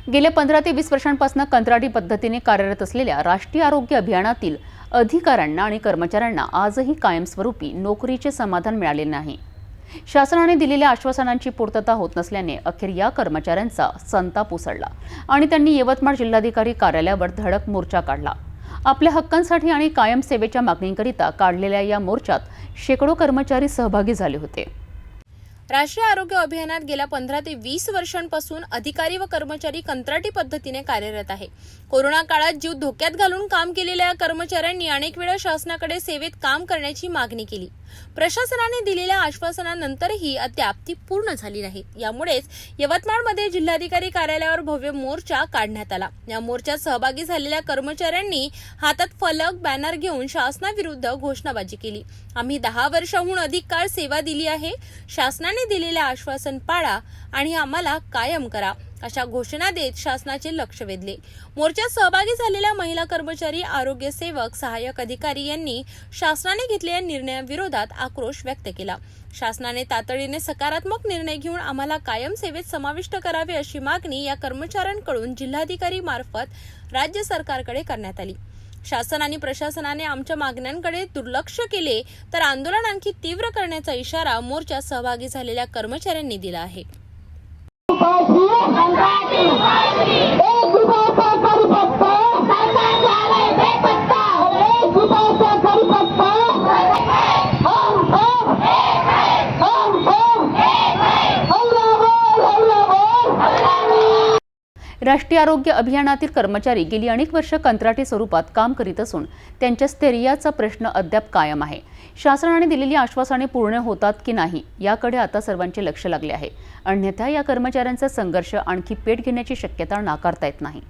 गेल्या 15 ते 20 वर्षांपासून कंत्राटी पद्धतीने कार्यरत असलेल्या राष्ट्रीय आरोग्य अभियानातील अधिकाऱ्यांना आणि कर्मचाऱ्यांना आजही कायमस्वरूपी नोकरीचे समाधान मिळाले नाही। शासनाने दिलेल्या आश्वासनांची पूर्तता होत नसल्याने अखेर या कर्मचाऱ्यांचा संताप उसळला आणि त्यांनी यवतमाळ जिल्हाधिकारी कार्यालयावर धडक मोर्चा काढला। आपल्या हक्कांसाठी आणि कायम सेवेच्या मागणीकरिता काढलेल्या या मोर्चात शेकडो कर्मचारी सहभागी झाले होते। राष्ट्रीय आरोग्य अभियानात गेल्या 15 ते 20 वर्षांपासून अधिकारी व कर्मचारी कंत्राटी पद्धतीने कार्यरत आहे। कोरोना काळात जीव धोक्यात घालून काम केलेल्या या कर्मचाऱ्यांनी अनेक वेळा शासनाकडे सेवेत काम करण्याची मागणी केली। प्रशासनाने दिलेल्या आश्वासनानंतरही अद्याप ती पूर्ण झाली नाही। यामुळेच यवतमाळमध्ये जिल्हाधिकारी कार्यालयावर भव्य मोर्चा काढण्यात आला। या मोर्चात सहभागी झालेल्या कर्मचाऱ्यांनी हातात फलक बॅनर घेऊन शासनाविरुद्ध घोषणाबाजी केली। आम्ही 10 वर्षांहून अधिक काळ सेवा दिली आहे, शासनाने दिलेले आश्वासन पाळा आणि आम्हाला कायम करा, अशा घोषणा देत शासनाचे लक्ष वेधले। मोर्चात सहभागी झालेल्या महिला कर्मचारी, आरोग्य सेवक, सहाय्यक अधिकारी यांनी शासनाने घेतलेल्या निर्णयाविरोधात आक्रोश व्यक्त केला। शासनाने तातडीने सकारात्मक निर्णय घेऊन आम्हाला कायम सेवेत समाविष्ट करावे अशी मागणी या कर्मचाऱ्यांकडून जिल्हाधिकारी मार्फत राज्य सरकारकडे करण्यात आली। शासन आणि प्रशासनाने आमच्या मागण्यांकडे दुर्लक्ष केले तर आंदोलन आणखी तीव्र करण्याचा इशारा मोर्चात सहभागी झालेल्या कर्मचाऱ्यांनी दिला आहे। राष्ट्रीय आरोग्य अभियानातील कर्मचारी गेली अनेक वर्ष कंत्राटी स्वरूपात काम करीत असून त्यांच्या स्थैर्याचा प्रश्न अद्याप कायम आहे। शासनाने दिलेली आश्वासने पूर्ण होतात की नाही याकडे आता सर्वांचे लक्ष लागले आहे। अन्यथा या कर्मचाऱ्यांचा संघर्ष आणखी पेट घेण्याची शक्यता नाकारता येत नाही।